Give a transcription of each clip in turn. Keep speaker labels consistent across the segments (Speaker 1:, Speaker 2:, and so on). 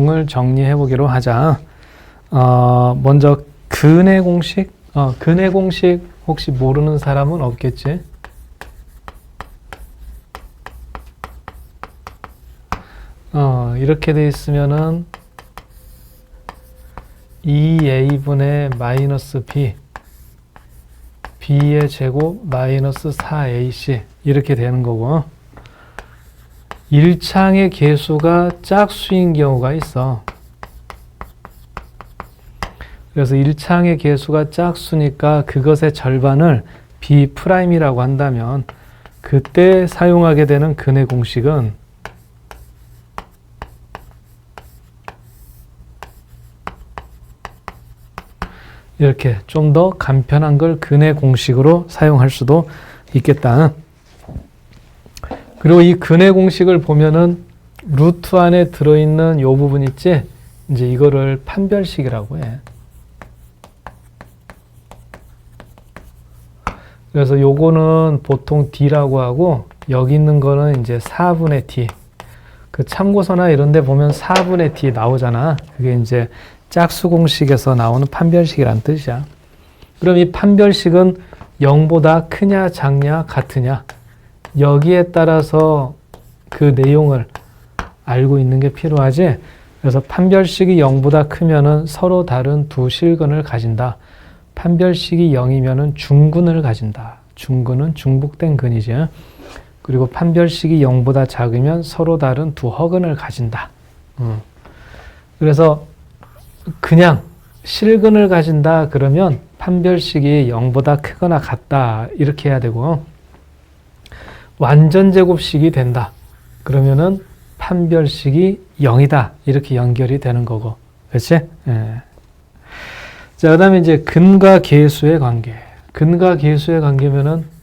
Speaker 1: 을 정리해 보기로 하자. 먼저 근의 공식. 근의 공식 혹시 모르는 사람은 없겠지? 이렇게 돼 있으면은 2a분의 마이너스 b, b의 제곱 마이너스 4ac 이렇게 되는 거고, 1창의 계수가 짝수인 경우가 있어. 그래서 1창의 계수가 짝수니까 그것의 절반을 B'이라고 한다면 그때 사용하게 되는 근의 공식은 이렇게 좀 더 간편한 걸 근의 공식으로 사용할 수도 있겠다. 그리고 이 근의 공식을 보면은 루트 안에 들어있는 요 부분 있지? 이제 이거를 판별식이라고 해. 그래서 요거는 보통 D라고 하고, 여기 있는 거는 이제 4분의 D. 그 참고서나 이런 데 보면 4분의 D 나오잖아. 그게 이제 짝수 공식에서 나오는 판별식이란 뜻이야. 그럼 이 판별식은 0보다 크냐, 작냐, 같으냐. 여기에 따라서 그 내용을 알고 있는 게 필요하지. 그래서 판별식이 0보다 크면은 서로 다른 두 실근을 가진다. 판별식이 0이면은 중근을 가진다. 중근은 중복된 근이지. 그리고 판별식이 0보다 작으면 서로 다른 두 허근을 가진다. 그래서 그냥 실근을 가진다 그러면 판별식이 0보다 크거나 같다 이렇게 해야 되고, 완전 제곱식이 된다 그러면은 판별식이 0이다 이렇게 연결이 되는 거고, 그렇지? 예. 자, 그 다음에 이제 근과 계수의 관계. 근과 계수의 관계면은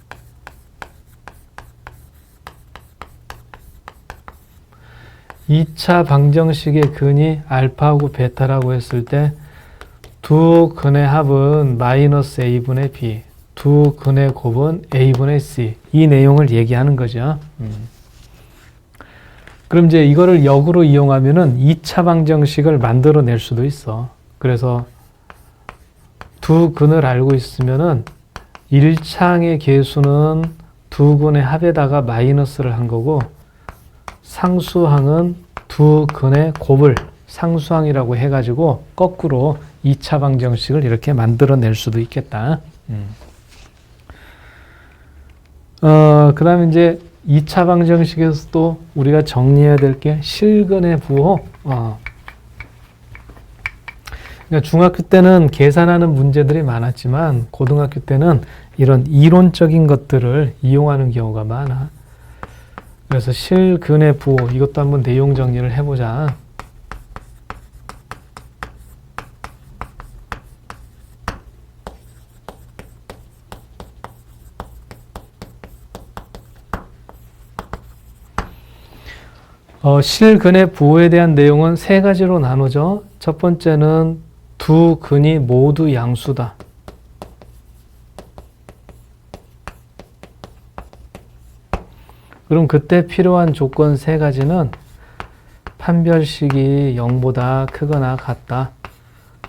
Speaker 1: 이 차 방정식의 근이 알파하고 베타라고 했을 때 두 근의 합은 마이너스 a분의 b, 두 근의 곱은 a분의 c, 이 내용을 얘기하는 거죠. 그럼 이제 이거를 역으로 이용하면은 2차 방정식을 만들어낼 수도 있어. 그래서 두 근을 알고 있으면은 1창의 계수는 두 근의 합에다가 마이너스를 한 거고, 상수항은 두 근의 곱을 상수항이라고 해가지고 거꾸로 2차 방정식을 이렇게 만들어낼 수도 있겠다. 그 다음에 이제 2차 방정식에서도 우리가 정리해야 될 게 실근의 부호. 그러니까 중학교 때는 계산하는 문제들이 많았지만 고등학교 때는 이런 이론적인 것들을 이용하는 경우가 많아. 그래서 실근의 부호, 이것도 한번 내용 정리를 해보자. 실근의 부호에 대한 내용은 세 가지로 나누죠. 첫 번째는 두 근이 모두 양수다. 그럼 그때 필요한 조건 세 가지는 판별식이 0보다 크거나 같다.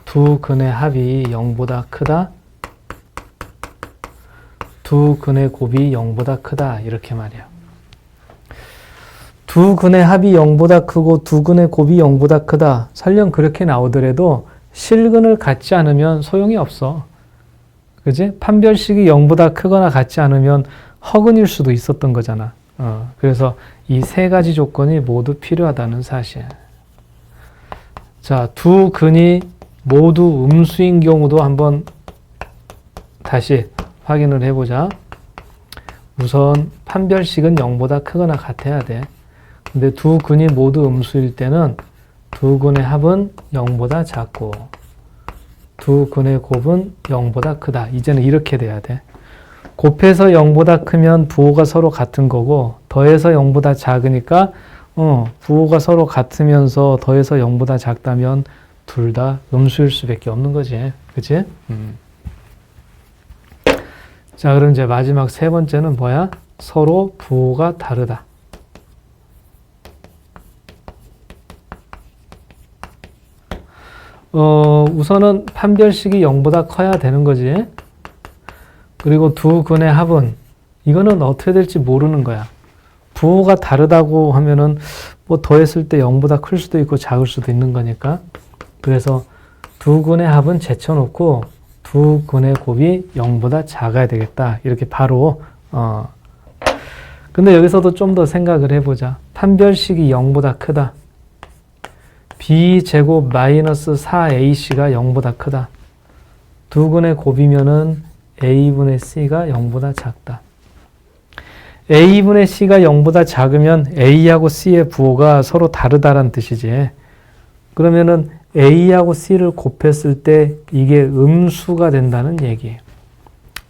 Speaker 1: 두 근의 합이 0보다 크다. 두 근의 곱이 0보다 크다. 이렇게 말이야. 두 근의 합이 0보다 크고 두 근의 곱이 0보다 크다. 설령 그렇게 나오더라도 실근을 갖지 않으면 소용이 없어. 그지? 판별식이 0보다 크거나 같지 않으면 허근일 수도 있었던 거잖아. 그래서 이 세 가지 조건이 모두 필요하다는 사실. 자, 두 근이 모두 음수인 경우도 한번 다시 확인을 해보자. 우선 판별식은 0보다 크거나 같아야 돼. 근데 두 근이 모두 음수일 때는 두 근의 합은 0보다 작고 두 근의 곱은 0보다 크다. 이제는 이렇게 돼야 돼. 곱해서 0보다 크면 부호가 서로 같은 거고, 더해서 0보다 작으니까 부호가 서로 같으면서 더해서 0보다 작다면 둘 다 음수일 수밖에 없는 거지. 그치? 자, 그럼 이제 마지막 세 번째는 뭐야? 서로 부호가 다르다. 우선은 판별식이 0보다 커야 되는 거지. 그리고 두 근의 합은 이거는 어떻게 될지 모르는 거야. 부호가 다르다고 하면은 뭐 더했을 때 0보다 클 수도 있고 작을 수도 있는 거니까. 그래서 두 근의 합은 제쳐놓고 두 근의 곱이 0보다 작아야 되겠다. 이렇게 바로 근데 여기서도 좀 더 생각을 해보자. 판별식이 0보다 크다. b제곱 마이너스 4ac가 0보다 크다. 두 근의 곱이면은 a분의 c가 0보다 작다. a분의 c가 0보다 작으면 a하고 c의 부호가 서로 다르다란 뜻이지. 그러면은 a하고 c를 곱했을 때 이게 음수가 된다는 얘기예요.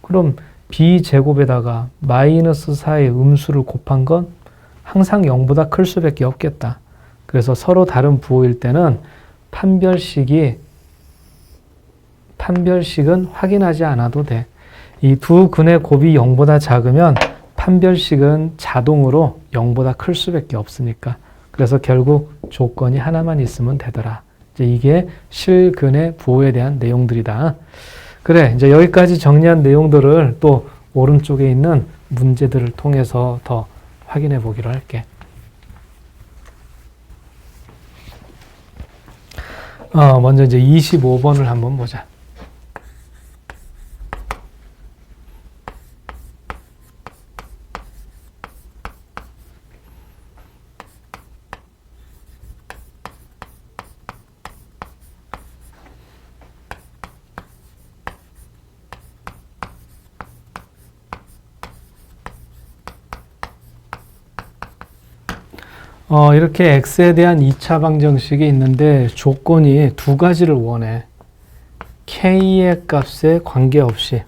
Speaker 1: 그럼 b제곱에다가 마이너스 4의 음수를 곱한 건 항상 0보다 클 수밖에 없겠다. 그래서 서로 다른 부호일 때는 판별식은 확인하지 않아도 돼. 이 두 근의 곱이 0보다 작으면 판별식은 자동으로 0보다 클 수밖에 없으니까. 그래서 결국 조건이 하나만 있으면 되더라. 이제 이게 실근의 부호에 대한 내용들이다. 그래, 이제 여기까지 정리한 내용들을 또 오른쪽에 있는 문제들을 통해서 더 확인해 보기로 할게. 먼저 이제 25번을 한번 보자. 이렇게 x에 대한 2차 방정식이 있는데 조건이 두 가지를 원해. k의 값에 관계없이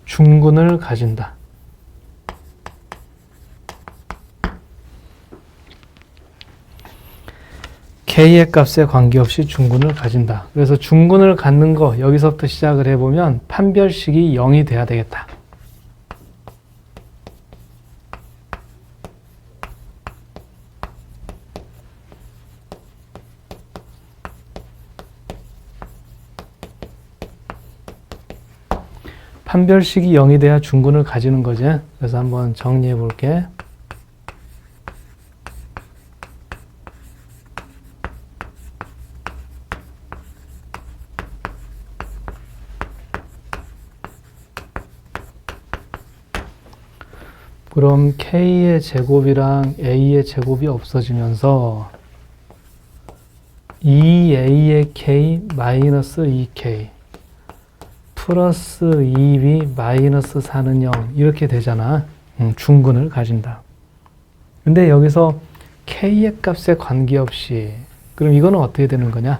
Speaker 1: 중근을 가진다. k의 값에 관계없이 중근을 가진다. 그래서 중근을 갖는 거 여기서부터 시작을 해보면 판별식이 0이 돼야 되겠다. 판별식이 0이 돼야 중근을 가지는 거지. 그래서 한번 정리해 볼게. 그럼 k의 제곱이랑 a의 제곱이 없어지면서 2a의 k 마이너스 2k 플러스 2b 마이너스 4는 0 이렇게 되잖아. 중근을 가진다. 근데 여기서 k의 값에 관계없이 그럼 이거는 어떻게 되는 거냐?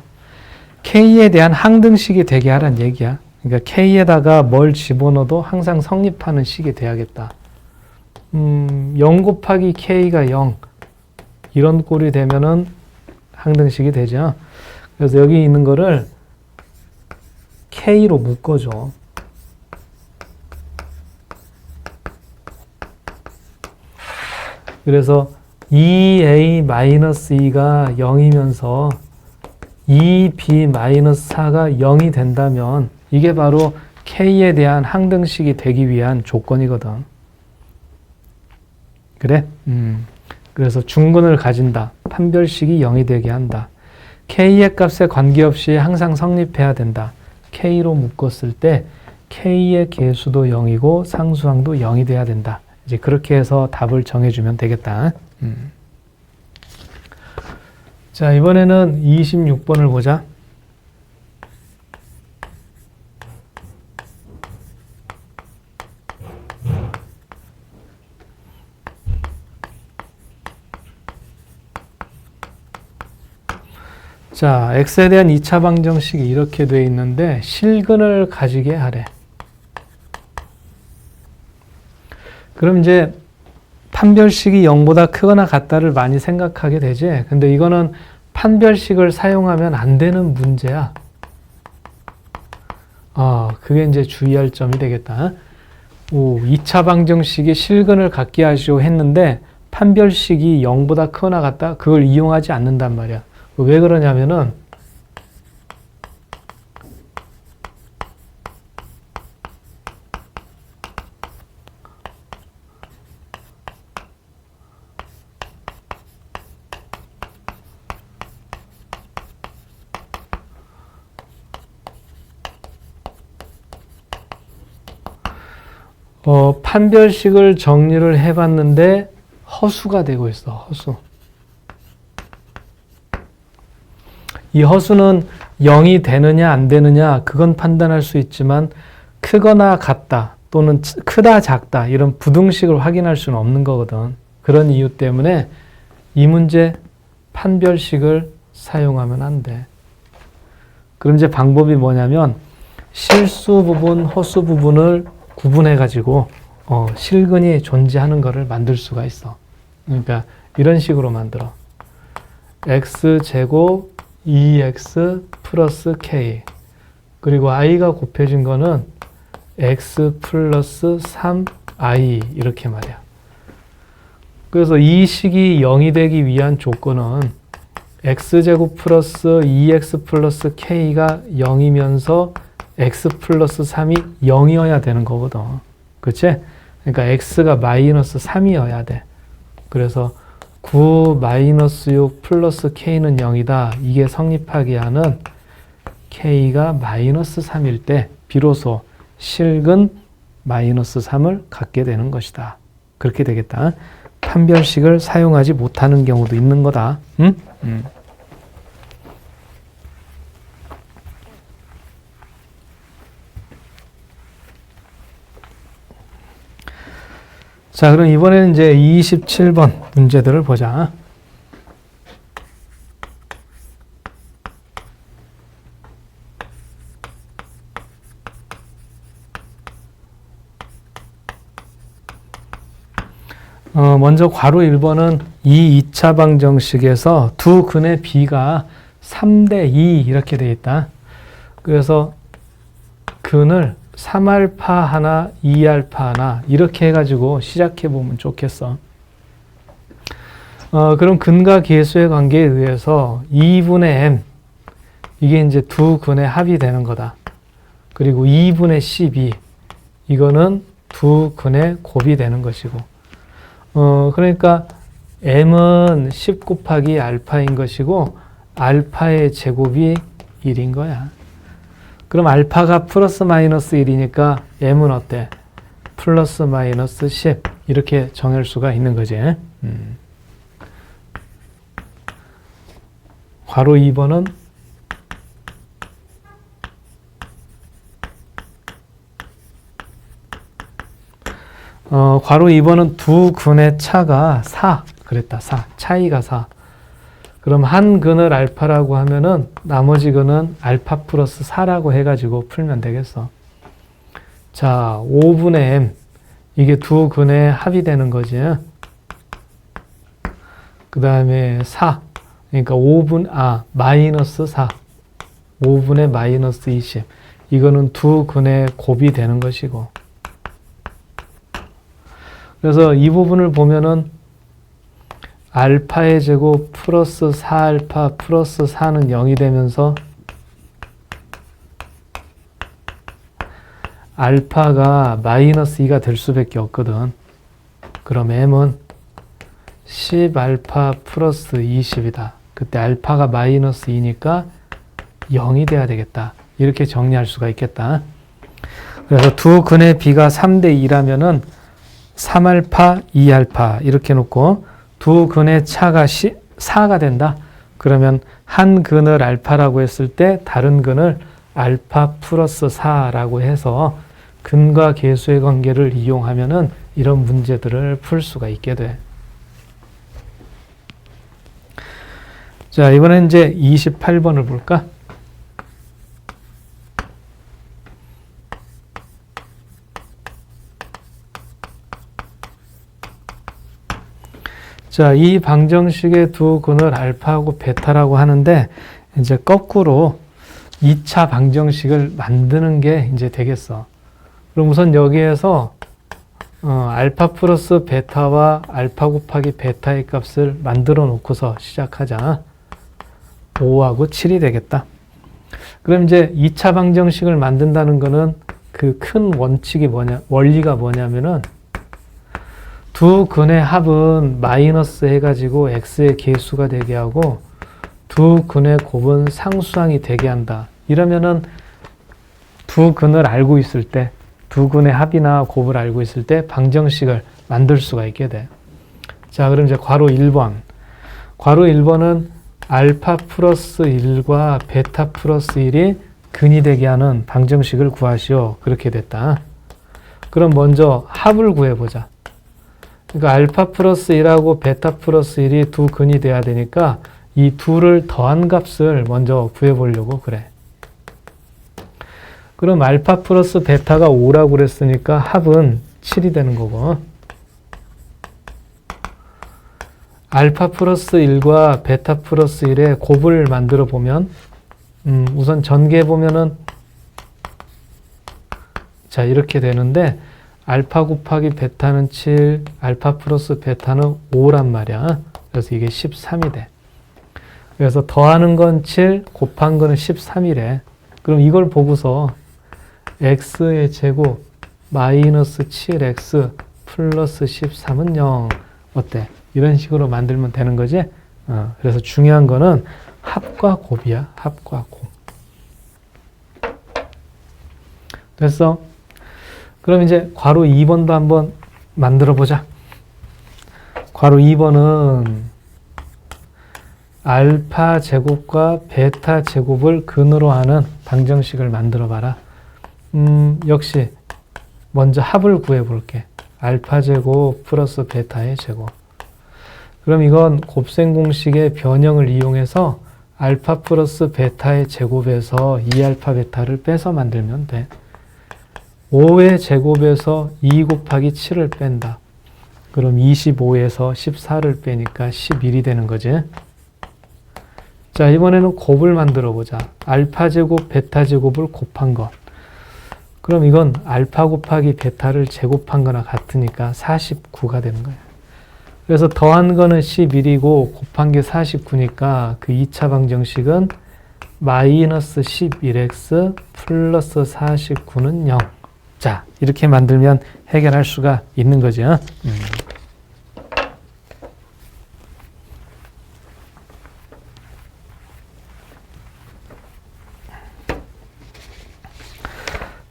Speaker 1: k에 대한 항등식이 되게 하란 얘기야. 그러니까 k에다가 뭘 집어넣어도 항상 성립하는 식이 돼야겠다. 0 곱하기 k가 0 이런 꼴이 되면은 항등식이 되죠. 그래서 여기 있는 거를 k로 묶어줘. 그래서 2a-2가 0이면서 2b-4가 0이 된다면 이게 바로 k에 대한 항등식이 되기 위한 조건이거든. 그래? 그래서 중근을 가진다. 판별식이 0이 되게 한다. k의 값에 관계없이 항상 성립해야 된다. k로 묶었을 때 k의 개수도 0이고 상수항도 0이 돼야 된다. 이제 그렇게 해서 답을 정해주면 되겠다. 자, 이번에는 26번을 보자. 자, x에 대한 2차 방정식이 이렇게 돼 있는데 실근을 가지게 하래. 그럼 이제 판별식이 0보다 크거나 같다를 많이 생각하게 되지. 근데 이거는 판별식을 사용하면 안 되는 문제야. 그게 이제 주의할 점이 되겠다. 2차 방정식이 실근을 갖게 하시오 했는데 판별식이 0보다 크거나 같다? 그걸 이용하지 않는단 말이야. 왜 그러냐면은 판별식을 정리를 해봤는데 허수가 되고 있어. 허수. 이 허수는 0이 되느냐 안 되느냐 그건 판단할 수 있지만 크거나 같다 또는 크다 작다 이런 부등식을 확인할 수는 없는 거거든. 그런 이유 때문에 이 문제 판별식을 사용하면 안 돼. 그럼 이제 방법이 뭐냐면 실수 부분, 허수 부분을 구분해 가지고 실근이 존재하는 것을 만들 수가 있어. 그러니까 이런 식으로 만들어. x제곱 2x 플러스 k 그리고 i가 곱해진 거는 x 플러스 3i 이렇게 말이야. 그래서 이 식이 0이 되기 위한 조건은 x제곱 플러스 2x 플러스 k가 0이면서 x 플러스 3이 0이어야 되는 거거든. 그치? 그러니까 x가 마이너스 3이어야 돼. 그래서 9 마이너스 6 플러스 k는 0이다. 이게 성립하게 하는 k가 마이너스 3일 때 비로소 실근 마이너스 3을 갖게 되는 것이다. 그렇게 되겠다. 판별식을 사용하지 못하는 경우도 있는 거다. 응? 자, 그럼 이번에는 이제 27번 문제들을 보자. 먼저 괄호 1번은 이 2차 방정식에서 두 근의 비가 3대 2 이렇게 되어 있다. 그래서 근을 3알파 하나, 2알파 하나 이렇게 해가지고 시작해 보면 좋겠어. 그럼 근과 계수의 관계에 의해서 2분의 m 이게 이제 두 근의 합이 되는 거다. 그리고 2분의 12 이거는 두 근의 곱이 되는 것이고 그러니까 m은 10 곱하기 알파인 것이고 알파의 제곱이 1인 거야. 그럼 알파가 플러스 마이너스 1이니까 m은 어때? 플러스 마이너스 10 이렇게 정할 수가 있는 거지. 괄호 2번은 괄호 2번은 두 근의 차가 4 그랬다. 4 차이가 4. 그럼 한 근을 알파라고 하면은 나머지 근은 알파 플러스 4라고 해가지고 풀면 되겠어. 자, 5분의 m 이게 두 근의 합이 되는 거지. 그 다음에 4 그러니까 마이너스 4 5분의 마이너스 20 이거는 두 근의 곱이 되는 것이고 그래서 이 부분을 보면은 알파의 제곱 플러스 4알파 플러스 4는 0이 되면서 알파가 마이너스 2가 될 수밖에 없거든. 그럼 m은 10알파 플러스 20이다. 그때 알파가 마이너스 2니까 0이 돼야 되겠다. 이렇게 정리할 수가 있겠다. 그래서 두 근의 비가 3대 2라면은 3알파, 2알파 이렇게 놓고 두 근의 차가 4가 된다. 그러면 한 근을 알파라고 했을 때 다른 근을 알파 플러스 4라고 해서 근과 계수의 관계를 이용하면은 이런 문제들을 풀 수가 있게 돼. 자, 이번엔 이제 28번을 볼까? 자, 이 방정식의 두 근을 알파하고 베타라고 하는데 이제 거꾸로 2차 방정식을 만드는 게 이제 되겠어. 그럼 우선 여기에서 알파 플러스 베타와 알파 곱하기 베타의 값을 만들어 놓고서 시작하자. 5하고 7이 되겠다. 그럼 이제 2차 방정식을 만든다는 거는 그 큰 원리가 뭐냐면은 두 근의 합은 마이너스 해가지고 x의 계수가 되게 하고 두 근의 곱은 상수항이 되게 한다. 이러면은 두 근을 알고 있을 때, 두 근의 합이나 곱을 알고 있을 때 방정식을 만들 수가 있게 돼. 자, 그럼 이제 괄호 1번. 괄호 1번은 알파 플러스 1과 베타 플러스 1이 근이 되게 하는 방정식을 구하시오. 그렇게 됐다. 그럼 먼저 합을 구해보자. 그러니까 알파 플러스 1하고 베타 플러스 1이 두 근이 돼야 되니까 이 둘을 더한 값을 먼저 구해보려고 그래. 그럼 알파 플러스 베타가 5라고 그랬으니까 합은 7이 되는 거고, 알파 플러스 1과 베타 플러스 1의 곱을 만들어 보면 우선 전개해 보면은 자, 이렇게 되는데 알파 곱하기 베타는 7, 알파 플러스 베타는 5란 말이야. 그래서 이게 13이 돼. 그래서 더하는 건 7, 곱한 거는 13이래. 그럼 이걸 보고서 x의 제곱 마이너스 7x 플러스 13은 0 어때? 이런 식으로 만들면 되는 거지? 그래서 중요한 거는 합과 곱이야. 합과 곱. 됐어? 그럼 이제 괄호 2번도 한번 만들어 보자. 괄호 2번은 알파 제곱과 베타 제곱을 근으로 하는 방정식을 만들어 봐라. 역시 먼저 합을 구해 볼게. 알파 제곱 플러스 베타의 제곱. 그럼 이건 곱셈 공식의 변형을 이용해서 알파 플러스 베타의 제곱에서 2알파 베타를 빼서 만들면 돼. 5의 제곱에서 2 곱하기 7을 뺀다. 그럼 25에서 14를 빼니까 11이 되는 거지. 자, 이번에는 곱을 만들어 보자. 알파 제곱, 베타 제곱을 곱한 거. 그럼 이건 알파 곱하기 베타를 제곱한 거나 같으니까 49가 되는 거야. 그래서 더한 거는 11이고 곱한 게 49니까 그 2차 방정식은 마이너스 11x 플러스 49는 0. 자, 이렇게 만들면 해결할 수가 있는 거죠.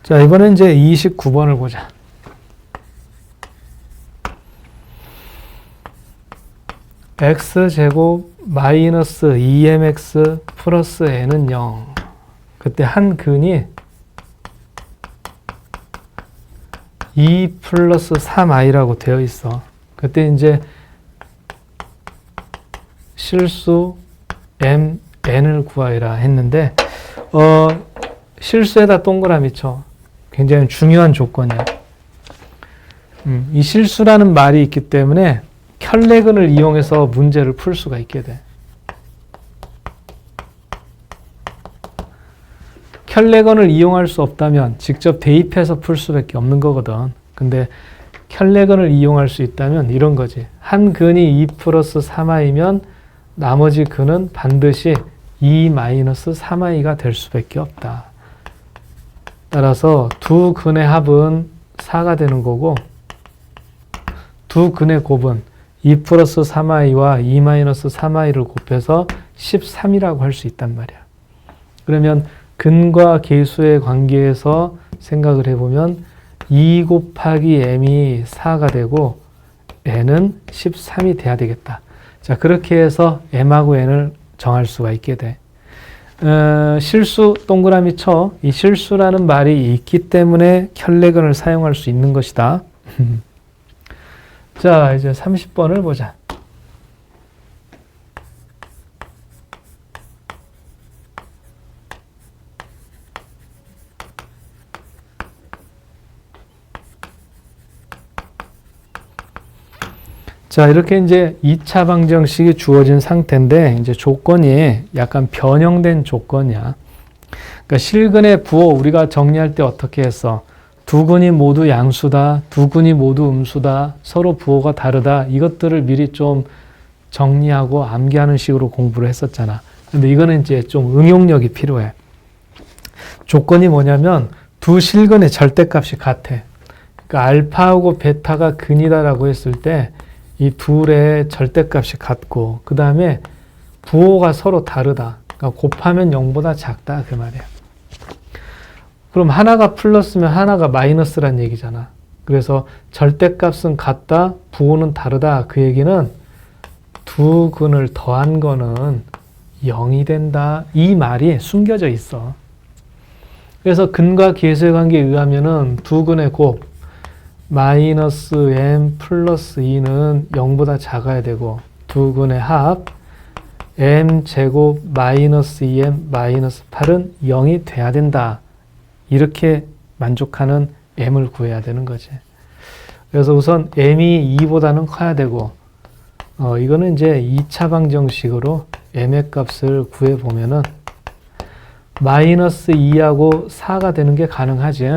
Speaker 1: 자, 이번엔 이제 29번을 보자. x제곱 마이너스 2mx 플러스 n은 0. 그때 한 근이 2 플러스 3i라고 되어 있어. 그때 이제 실수 n을 구하라 했는데 실수에다 동그라미 쳐. 굉장히 중요한 조건이야. 이 실수라는 말이 있기 때문에 켤레근을 이용해서 문제를 풀 수가 있게 돼. 켤레근을 이용할 수 없다면 직접 대입해서 풀 수밖에 없는 거거든. 근데 켤레근을 이용할 수 있다면 이런 거지. 한 근이 2 플러스 3i면 나머지 근은 반드시 2 마이너스 3i가 될 수밖에 없다. 따라서 두 근의 합은 4가 되는 거고 두 근의 곱은 2 플러스 3i와 2 마이너스 3i를 곱해서 13이라고 할 수 있단 말이야. 그러면 근과 계수의 관계에서 생각을 해보면 2 곱하기 m이 4가 되고 n은 13이 돼야 되겠다. 자, 그렇게 해서 m하고 n을 정할 수가 있게 돼. 실수 동그라미 쳐. 이 실수라는 말이 있기 때문에 켤레근을 사용할 수 있는 것이다. 자, 이제 30번을 보자. 자, 이렇게 이제 2차 방정식이 주어진 상태인데, 이제 조건이 약간 변형된 조건이야. 그러니까 실근의 부호 우리가 정리할 때 어떻게 했어? 두 근이 모두 양수다, 두 근이 모두 음수다, 서로 부호가 다르다, 이것들을 미리 좀 정리하고 암기하는 식으로 공부를 했었잖아. 근데 이거는 이제 좀 응용력이 필요해. 조건이 뭐냐면 두 실근의 절대값이 같아. 그러니까 알파하고 베타가 근이다라고 했을 때 이 둘의 절대값이 같고 그 다음에 부호가 서로 다르다. 그러니까 곱하면 0보다 작다 그 말이야. 그럼 하나가 플러스면 하나가 마이너스란 얘기잖아. 그래서 절대값은 같다, 부호는 다르다. 그 얘기는 두 근을 더한 거는 0이 된다. 이 말이 숨겨져 있어. 그래서 근과 계수의 관계에 의하면은 두 근의 곱 마이너스 m 플러스 2는 0보다 작아야 되고 두 근의 합 m 제곱 마이너스 2m 마이너스 8은 0이 돼야 된다. 이렇게 만족하는 m을 구해야 되는 거지. 그래서 우선 m이 2보다는 커야 되고 이거는 이제 2차 방정식으로 m의 값을 구해보면은 마이너스 2하고 4가 되는 게 가능하지.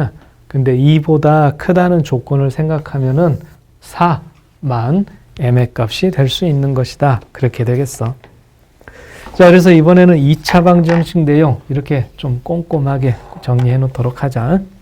Speaker 1: 근데 2보다 크다는 조건을 생각하면은 4만 m의 값이 될 수 있는 것이다. 그렇게 되겠어. 자, 그래서 이번에는 2차 방정식 내용 이렇게 좀 꼼꼼하게 정리해 놓도록 하자.